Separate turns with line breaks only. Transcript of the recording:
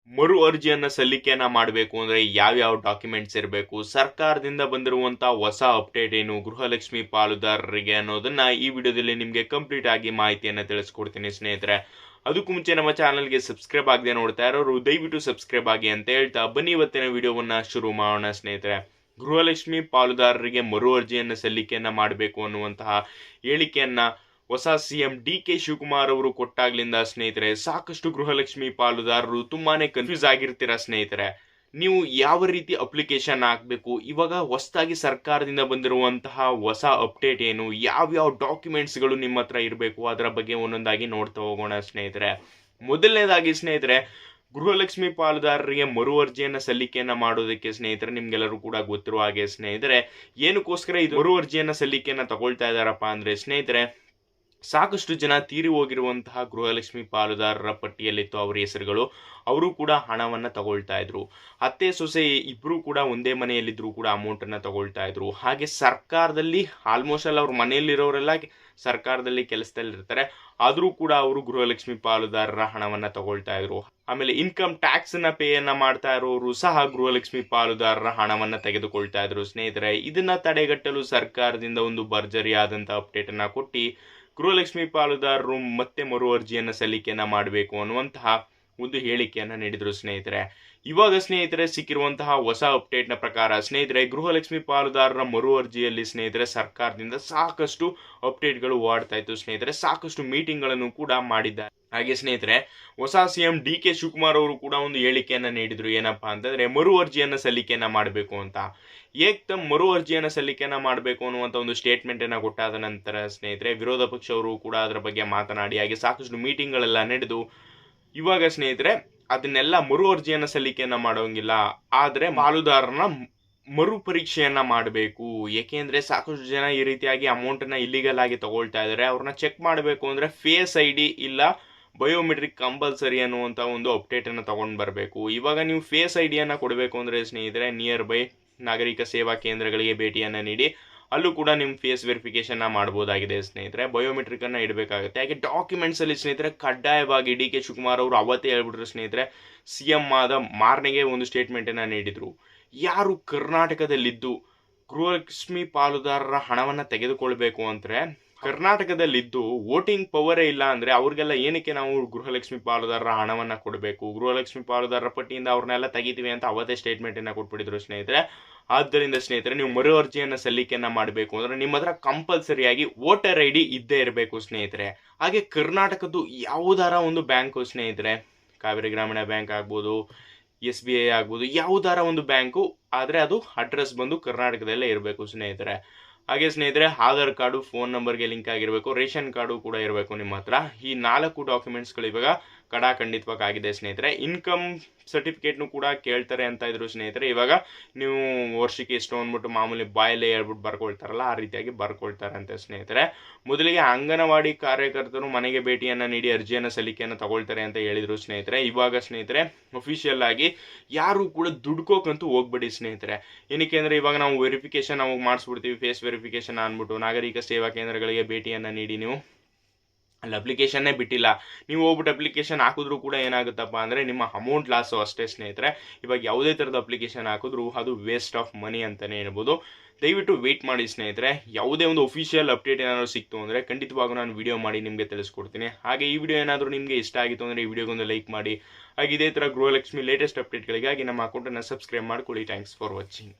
ಮರು ಅರ್ಜಿಯನ್ನ ಸಲ್ಲಿಕೆಯನ್ನ ಮಾಡಬೇಕು ಅಂದ್ರೆ ಯಾವ ಡಾಕ್ಯುಮೆಂಟ್ಸ್ ಇರಬೇಕು, ಸರ್ಕಾರದಿಂದ ಬಂದಿರುವಂತ ಹೊಸ ಅಪ್ಡೇಟ್ ಏನು ಗೃಹಲಕ್ಷ್ಮಿ ಪಾಲುದಾರರಿಗೆ ಅನ್ನೋದನ್ನ ಈ ವಿಡಿಯೋದಲ್ಲಿ ನಿಮಗೆ ಕಂಪ್ಲೀಟ್ ಆಗಿ ಮಾಹಿತಿಯನ್ನ ತಿಳಿಸ್ಕೊಡ್ತೀನಿ ಸ್ನೇಹಿತರೆ. ಅದಕ್ಕೂ ಮುಂಚೆ ನಮ್ಮ ಚಾನಲ್ಗೆ ಸಬ್ಸ್ಕ್ರೈಬ್ ಆಗದೆ ನೋಡ್ತಾ ಇರೋರು ದಯವಿಟ್ಟು ಸಬ್ಸ್ಕ್ರೈಬ್ ಆಗಿ ಅಂತ ಹೇಳ್ತಾ ಬನ್ನಿ ಇವತ್ತಿನ ವಿಡಿಯೋವನ್ನ ಶುರು ಮಾಡೋಣ ಸ್ನೇಹಿತರೆ. ಗೃಹಲಕ್ಷ್ಮಿ ಪಾಲುದಾರರಿಗೆ ಮರು ಅರ್ಜಿಯನ್ನ ಸಲ್ಲಿಕೆಯನ್ನ ಮಾಡಬೇಕು ಅನ್ನುವಂತಹ ಹೇಳಿಕೆಯನ್ನ ಹೊಸ ಸಿಎಂ ಡಿ.ಕೆ. ಶಿವಕುಮಾರ್ ಅವರು ಕೊಟ್ಟಾಗ್ಲಿಂದ ಸ್ನೇಹಿತರೆ ಸಾಕಷ್ಟು ಗೃಹಲಕ್ಷ್ಮಿ ಪಾಲುದಾರರು ತುಂಬಾನೇ ಕನ್ಫ್ಯೂಸ್ ಆಗಿರ್ತೀರಾ ಸ್ನೇಹಿತರೆ. ನೀವು ಯಾವ ರೀತಿ ಅಪ್ಲಿಕೇಶನ್ ಹಾಕಬೇಕು, ಇವಾಗ ಹೊಸದಾಗಿ ಸರ್ಕಾರದಿಂದ ಬಂದಿರುವಂತಹ ಹೊಸ ಅಪ್ಡೇಟ್ ಏನು, ಯಾವ್ಯಾವ ಡಾಕ್ಯುಮೆಂಟ್ಸ್ಗಳು ನಿಮ್ಮ ಹತ್ರ ಇರಬೇಕು, ಅದರ ಬಗ್ಗೆ ಒಂದೊಂದಾಗಿ ನೋಡ್ತಾ ಹೋಗೋಣ ಸ್ನೇಹಿತರೆ. ಮೊದಲನೇದಾಗಿ ಸ್ನೇಹಿತರೆ, ಗೃಹಲಕ್ಷ್ಮಿ ಪಾಲುದಾರರಿಗೆ ಮರು ಅರ್ಜಿಯನ್ನ ಸಲ್ಲಿಕೆಯನ್ನ ಮಾಡೋದಕ್ಕೆ ಸ್ನೇಹಿತರೆ ನಿಮ್ಗೆಲ್ಲರೂ ಕೂಡ ಗೊತ್ತಿರುವ ಹಾಗೆ ಸ್ನೇಹಿತರೆ ಏನಕ್ಕೋಸ್ಕರ ಇದು ಮರು ಅರ್ಜಿಯನ್ನ ಸಲ್ಲಿಕೆಯನ್ನ ತಗೊಳ್ತಾ ಇದಾರಪ್ಪ ಅಂದ್ರೆ ಸ್ನೇಹಿತರೆ, ಸಾಕಷ್ಟು ಜನ ತೀರಿ ಹೋಗಿರುವಂತಹ ಗೃಹಲಕ್ಷ್ಮಿ ಪಾಲುದಾರರ ಪಟ್ಟಿಯಲ್ಲಿತ್ತು ಅವರ ಹೆಸರುಗಳು. ಅವರು ಕೂಡ ಹಣವನ್ನ ತಗೊಳ್ತಾ ಇದ್ರು. ಅತ್ತೆ ಸೊಸೆ ಇಬ್ರು ಕೂಡ ಒಂದೇ ಮನೆಯಲ್ಲಿದ್ರು ಕೂಡ ಅಮೌಂಟ್ ಅನ್ನ ತಗೊಳ್ತಾ ಇದ್ರು. ಹಾಗೆ ಸರ್ಕಾರದಲ್ಲಿ ಆಲ್ಮೋಸ್ಟ್ ಅಲ್ಲಿ ಅವ್ರ ಮನೆಯಲ್ಲಿರೋರೆಲ್ಲ ಸರ್ಕಾರದಲ್ಲಿ ಕೆಲಸದಲ್ಲಿ ಇರ್ತಾರೆ, ಆದ್ರೂ ಕೂಡ ಅವರು ಗೃಹಲಕ್ಷ್ಮಿ ಪಾಲುದಾರರ ಹಣವನ್ನ ತಗೊಳ್ತಾ ಇದ್ರು. ಆಮೇಲೆ ಇನ್ಕಮ್ ಟ್ಯಾಕ್ಸ್ ಅನ್ನ ಪೇಯನ್ನ ಮಾಡ್ತಾ ಇರೋರು ಸಹ ಗೃಹಲಕ್ಷ್ಮಿ ಪಾಲುದಾರರ ಹಣವನ್ನ ತೆಗೆದುಕೊಳ್ತಾ ಇದ್ರು ಸ್ನೇಹಿತರೆ. ಇದನ್ನ ತಡೆಗಟ್ಟಲು ಸರ್ಕಾರದಿಂದ ಒಂದು ಭರ್ಜರಿ ಆದಂತಹ ಅಪ್ಡೇಟ್ ಅನ್ನ ಕೊಟ್ಟು ಗೃಹಲಕ್ಷ್ಮಿ ಪಾಲುದಾರರು ಮತ್ತೆ ಮರು ಅರ್ಜಿಯನ್ನ ಸಲ್ಲಿಕೆಯನ್ನ ಮಾಡಬೇಕು ಅನ್ನುವಂತಹ ಒಂದು ಹೇಳಿಕೆಯನ್ನ ನೀಡಿದ್ರು ಸ್ನೇಹಿತರೆ. ಇವಾಗ ಸ್ನೇಹಿತರೆ ಸಿಕ್ಕಿರುವಂತಹ ಹೊಸ ಅಪ್ಡೇಟ್ ನ ಪ್ರಕಾರ ಸ್ನೇಹಿತರೆ ಗೃಹಲಕ್ಷ್ಮಿ ಪಾಲುದಾರರ ಮರು ಅರ್ಜಿಯಲ್ಲಿ ಸ್ನೇಹಿತರೆ ಸರ್ಕಾರದಿಂದ ಸಾಕಷ್ಟು ಅಪ್ಡೇಟ್ಗಳು ಓಡ್ತಾ ಇತ್ತು ಸ್ನೇಹಿತರೆ. ಸಾಕಷ್ಟು ಮೀಟಿಂಗ್ ಗಳನ್ನು ಕೂಡ ಮಾಡಿದ್ದಾರೆ. ಹಾಗೆ ಸ್ನೇಹಿತರೆ ಹೊಸ ಸಿಎಂ ಡಿ.ಕೆ. ಶಿವಕುಮಾರ್ ಅವರು ಕೂಡ ಒಂದು ಹೇಳಿಕೆಯನ್ನ ನೀಡಿದ್ರು. ಏನಪ್ಪಾ ಅಂತಂದ್ರೆ ಮರು ಅರ್ಜಿಯನ್ನ ಸಲ್ಲಿಕೆಯನ್ನ ಮಾಡಬೇಕು ಅಂತ. ಏಕ್ದಮ್ ಮರು ಅರ್ಜಿಯನ್ನ ಸಲ್ಲಿಕೆಯನ್ನ ಮಾಡಬೇಕು ಅನ್ನುವಂತ ಒಂದು ಸ್ಟೇಟ್ಮೆಂಟ್ ಅನ್ನ ಕೊಟ್ಟಾದ ನಂತರ ಸ್ನೇಹಿತರೆ ವಿರೋಧ ಪಕ್ಷವರು ಕೂಡ ಅದರ ಬಗ್ಗೆ ಮಾತನಾಡಿ ಹಾಗೆ ಸಾಕಷ್ಟು ಮೀಟಿಂಗ್ ಗಳೆಲ್ಲ ನಡೆದು ಇವಾಗ ಸ್ನೇಹಿತರೆ ಅದನ್ನೆಲ್ಲ ಮರು ಅರ್ಜಿಯನ್ನ ಸಲ್ಲಿಕೆಯನ್ನ ಮಾಡೋಂಗಿಲ್ಲ, ಆದ್ರೆ ಪಾಲುದಾರನ ಮರು ಪರೀಕ್ಷೆಯನ್ನ ಮಾಡಬೇಕು. ಏಕೆಂದ್ರೆ ಸಾಕಷ್ಟು ಜನ ಈ ರೀತಿಯಾಗಿ ಅಮೌಂಟ್ ಅನ್ನ ಇಲ್ಲಿಗಲ್ ಆಗಿ ತಗೊಳ್ತಾ ಇದಾರೆ. ಅವ್ರನ್ನ ಚೆಕ್ ಮಾಡಬೇಕು ಅಂದ್ರೆ ಫೇಸ್ ಐಡಿ ಇಲ್ಲ ಬಯೋಮೆಟ್ರಿಕ್ ಕಂಪಲ್ಸರಿ ಅನ್ನುವಂತ ಒಂದು ಅಪ್ಡೇಟ್ ಅನ್ನ ತಗೊಂಡ್ ಬರಬೇಕು. ಇವಾಗ ನೀವು ಫೇಸ್ ಐಡಿಯನ್ನ ಕೊಡಬೇಕು ಅಂದ್ರೆ ಸ್ನೇಹಿತರೆ ನಿಯರ್ ಬೈ ನಾಗರಿಕ ಸೇವಾ ಕೇಂದ್ರಗಳಿಗೆ ಭೇಟಿಯನ್ನ ನೀಡಿ ಅಲ್ಲೂ ಕೂಡ ನಿಮ್ಮ ಫೇಸ್ ವೆರಿಫಿಕೇಶನ್ ಮಾಡಬಹುದಾಗಿದೆ ಸ್ನೇಹಿತರೆ. ಬಯೋಮೆಟ್ರಿಕ್ ಅನ್ನ ಇಡಬೇಕಾಗುತ್ತೆ. ಹಾಗೆ ಡಾಕ್ಯುಮೆಂಟ್ಸ್ ಅಲ್ಲಿ ಸ್ನೇಹಿತರೆ ಕಡ್ಡಾಯವಾಗಿ ಡಿ.ಕೆ. ಶಿವಕುಮಾರ್ ಅವರು ಅವತ್ತೇ ಹೇಳ್ಬಿಟ್ರು ಸ್ನೇಹಿತರೆ. ಸಿಎಂ ಆದ ಮಾರನೆಗೆ ಒಂದು ಸ್ಟೇಟ್ಮೆಂಟ್ ಅನ್ನ ನೀಡಿದ್ರು. ಯಾರು ಕರ್ನಾಟಕದಲ್ಲಿದ್ದು ಗೃಹಲಕ್ಷ್ಮಿ ಪಾಲುದಾರರ ಹಣವನ್ನ ತೆಗೆದುಕೊಳ್ಬೇಕು ಅಂದ್ರೆ ಕರ್ನಾಟಕದಲ್ಲಿದ್ದು ವೋಟಿಂಗ್ ಪವರೇ ಇಲ್ಲ ಅಂದ್ರೆ ಅವ್ರಿಗೆಲ್ಲ ಏನಕ್ಕೆ ನಾವು ಗೃಹಲಕ್ಷ್ಮಿ ಪಾಲುದಾರರ ಹಣವನ್ನ ಕೊಡಬೇಕು, ಗೃಹಲಕ್ಷ್ಮಿ ಪಾಲುದಾರರ ಪಟ್ಟಿಯಿಂದ ಅವ್ರನ್ನೆಲ್ಲ ತೆಗಿತೀವಿ ಅಂತ ಅವತ್ತೇ ಸ್ಟೇಟ್ಮೆಂಟ್ ಅನ್ನ ಕೊಟ್ಬಿಟ್ಟಿದ್ರು ಸ್ನೇಹಿತರೆ. ಆದ್ದರಿಂದ ಸ್ನೇಹಿತರೆ ನೀವು ಮರು ಅರ್ಜಿಯನ್ನ ಸಲ್ಲಿಕೆಯನ್ನ ಮಾಡಬೇಕು ಅಂದ್ರೆ ನಿಮ್ಮ ಹತ್ರ ಕಂಪಲ್ಸರಿಯಾಗಿ ವೋಟರ್ ಐಡಿ ಇದ್ದೇ ಇರಬೇಕು ಸ್ನೇಹಿತರೆ. ಹಾಗೆ ಕರ್ನಾಟಕದ್ದು ಯಾವುದಾರ ಒಂದು ಬ್ಯಾಂಕು ಸ್ನೇಹಿತರೆ, ಕಾವೇರಿ ಗ್ರಾಮೀಣ ಬ್ಯಾಂಕ್ ಆಗ್ಬೋದು, SBI ಆಗ್ಬೋದು, ಯಾವುದಾರ ಒಂದು ಬ್ಯಾಂಕು ಆದ್ರೆ ಅದು ಅಡ್ರೆಸ್ ಬಂದು ಕರ್ನಾಟಕದಲ್ಲೇ ಇರಬೇಕು ಸ್ನೇಹಿತರೆ. ಹಾಗೆ ಸ್ನೇಹಿತರೆ ಆಧಾರ್ ಕಾರ್ಡು ಫೋನ್ ನಂಬರ್ಗೆ ಲಿಂಕ್ ಆಗಿರಬೇಕು, ರೇಷನ್ ಕಾರ್ಡು ಕೂಡ ಇರಬೇಕು ನಿಮ್ಮ ಹತ್ರ. ಈ 4 ಡಾಕ್ಯುಮೆಂಟ್ಸ್ಗಳು ಇವಾಗ ಖಂಡಿತವಾಗಿದೆ ಸ್ನೇಹಿತರೆ. ಇನ್ಕಮ್ ಸರ್ಟಿಫಿಕೇಟ್ನು ಕೂಡ ಕೇಳ್ತಾರೆ ಅಂತ ಇದ್ರು ಸ್ನೇಹಿತರೆ. ಇವಾಗ ನೀವು ವರ್ಷಕ್ಕೆ ಎಷ್ಟು ಅಂದ್ಬಿಟ್ಟು ಮಾಮೂಲಿ ಬಾಯಲ್ಲೇ ಹೇಳ್ಬಿಟ್ಟು ಬರ್ಕೊಳ್ತಾರಲ್ಲ ಆ ರೀತಿಯಾಗಿ ಬರ್ಕೊಳ್ತಾರಂತೆ ಸ್ನೇಹಿತರೆ. ಮೊದಲಿಗೆ ಅಂಗನವಾಡಿ ಕಾರ್ಯಕರ್ತರು ಮನೆಗೆ ಭೇಟಿಯನ್ನ ನೀಡಿ ಅರ್ಜಿಯನ್ನ ಸಲ್ಲಿಕೆಯನ್ನ ತಗೊಳ್ತಾರೆ ಅಂತ ಹೇಳಿದ್ರು ಸ್ನೇಹಿತರೆ. ಇವಾಗ ಸ್ನೇಹಿತರೆ ಅಫಿಷಿಯಲ್ ಆಗಿ ಯಾರು ಕೂಡ ದುಡ್ಕೋಕಂತೂ ಹೋಗ್ಬೇಡಿ ಸ್ನೇಹಿತರೆ. ಏನಕ್ಕೆ ಅಂದ್ರೆ ಇವಾಗ ನಾವು ವೆರಿಫಿಕೇಶನ್ ನಾವು ಮಾಡಿಸ್ಬಿಡ್ತೀವಿ, ಫೇಸ್ ವೆರಿಫಿಕೇಶನ್ ಅಂದ್ಬಿಟ್ಟು ನಾಗರಿಕ ಸೇವಾ ಕೇಂದ್ರಗಳಿಗೆ ಭೇಟಿಯನ್ನ ನೀಡಿ ನೀವು ಅಲ್ಲಿ ಅಪ್ಲಿಕೇಶನ್ನೇ ಬಿಟ್ಟಿಲ್ಲ, ನೀವು ಹೋಗ್ಬಿಟ್ಟು ಅಪ್ಲಿಕೇಶನ್ ಹಾಕಿದ್ರು ಕೂಡ ಏನಾಗುತ್ತಪ್ಪ ಅಂದರೆ ನಿಮ್ಮ ಅಮೌಂಟ್ ಲಾಸು ಅಷ್ಟೇ ಸ್ನೇಹಿತರೆ. ಇವಾಗ ಯಾವುದೇ ಥರದ ಅಪ್ಲಿಕೇಶನ್ ಹಾಕಿದ್ರು ಅದು ವೇಸ್ಟ್ ಆಫ್ ಮನಿ ಅಂತಲೇ ಹೇಳ್ಬೋದು. ದಯವಿಟ್ಟು ವೆಯ್ಟ್ ಮಾಡಿ ಸ್ನೇಹಿತರೆ. ಯಾವುದೇ ಒಂದು ಅಫಿಷಿಯಲ್ ಅಪ್ಡೇಟ್ ಏನಾದರೂ ಸಿಕ್ತು ಅಂದರೆ ಖಂಡಿತವಾಗೂ ನಾನು ವಿಡಿಯೋ ಮಾಡಿ ನಿಮಗೆ ತಿಳಿಸ್ಕೊಡ್ತೀನಿ. ಹಾಗೆ ಈ ವಿಡಿಯೋ ಏನಾದರೂ ನಿಮಗೆ ಇಷ್ಟ ಆಗಿತ್ತು ಅಂದರೆ ಈ ವಿಡಿಯೋಗೊಂದು ಲೈಕ್ ಮಾಡಿ. ಹಾಗೆ ಇದೇ ಥರ ಗೃಹಲಕ್ಷ್ಮಿ ಲೇಟೆಸ್ಟ್ ಅಪ್ಡೇಟ್ಗಳಿಗಾಗಿ ನಮ್ಮ ಅಕೌಂಟನ್ನು ಸಬ್ಸ್ಕ್ರೈಬ್ ಮಾಡ್ಕೊಳ್ಳಿ. Thanks for watching.